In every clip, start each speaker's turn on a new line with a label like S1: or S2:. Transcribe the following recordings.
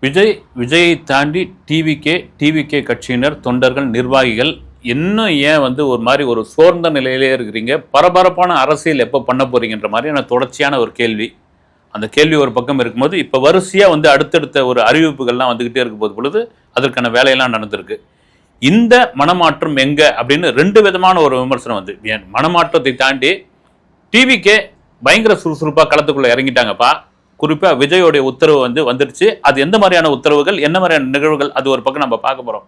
S1: விஜயை தாண்டி டிவிகே கட்சியினர், தொண்டர்கள், நிர்வாகிகள் இன்னும் ஏன் ஒரு மாதிரி ஒரு சோர்ந்த நிலையிலே இருக்கிறீங்க? பரபரப்பான அரசியல் எப்போ பண்ண போறீங்கன்ற மாதிரியான தொடர்ச்சியான ஒரு கேள்வி. அந்த கேள்வி ஒரு பக்கம் இருக்கும்போது இப்போ வரிசையாக அடுத்தடுத்த ஒரு அறிவிப்புகள்லாம் வந்துக்கிட்டே இருக்கும் போது பொழுது அதற்கான வேலையெல்லாம் நடந்திருக்கு. இந்த மனமாற்றம் எங்க அப்படின்னு ரெண்டு விதமான ஒரு விமர்சனம் ஏன் மனமாற்றத்தை தாண்டி டிவிகே பயங்கர சுறுசுறுப்பாக களத்துக்குள்ள இறங்கிட்டாங்கப்பா. குறிப்பாக விஜயோடைய உத்தரவு வந்துடுச்சு. அது எந்த மாதிரியான உத்தரவுகள், என்ன மாதிரியான நிகழ்வுகள், அது ஒரு பக்கம் நம்ம பார்க்க போறோம்.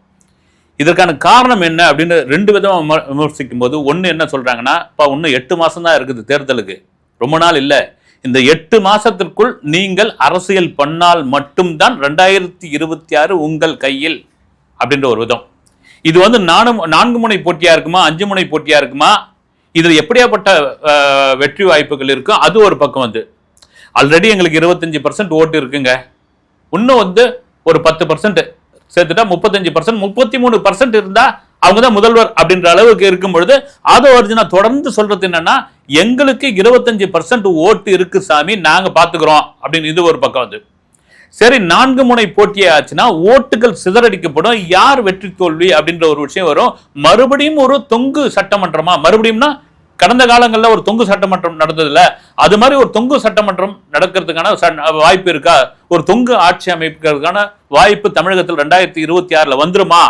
S1: இதற்கான காரணம் என்ன அப்படின்னு ரெண்டு விதமாக விமர்சிக்கும் போது, ஒன்று என்ன சொல்றாங்கன்னா, இன்னும் 8 மாசம் தான் இருக்குது தேர்தலுக்கு, ரொம்ப நாள் இல்லை. இந்த 8 மாசத்திற்குள் நீங்கள் அரசியல் பண்ணால் மட்டும்தான் 2026 உங்கள் கையில் அப்படின்ற ஒரு விதம். இது 4 முனை போட்டியா இருக்குமா, 5 முனை போட்டியா இருக்குமா, இதுல எப்படியாப்பட்ட வெற்றி வாய்ப்புகள் இருக்கும், அது ஒரு பக்கம். ஆல்ரெடி எங்களுக்கு 25% ஓட்டு இருக்குங்க, இன்னும் ஒரு 10% சேர்த்துட்டா 35%, 33% இருந்தா அவங்க தான் முதல்வர் அப்படின்ற அளவுக்கு இருக்கும் பொழுது, அதை ஒரிஜினா தொடர்ந்து சொல்றது என்னன்னா, எங்களுக்கு 25% ஓட்டு இருக்கு சாமி, நாங்க பாத்துக்கிறோம் அப்படின்னு. இது ஒரு பக்கம். சரி, 4 முனை போட்டியே ஆச்சுன்னா ஓட்டுகள் சிதறடிக்கப்படும், யார் வெற்றி தோல்வி அப்படின்ற ஒரு விஷயம் வரும். மறுபடியும் ஒரு தொங்கு சட்டமன்றமா, மறுபடியும்னா கடந்த காலங்களில் ஒரு தொங்கு சட்டமன்றம் நடந்ததுல, அது மாதிரி ஒரு தொங்கு சட்டமன்றம் நடக்கிறதுக்கான வாய்ப்பு இருக்கா? ஒரு தொங்கு ஆட்சி அமைக்கிறதுக்கான வாய்ப்பு தமிழகத்தில் 2026 வந்துருமா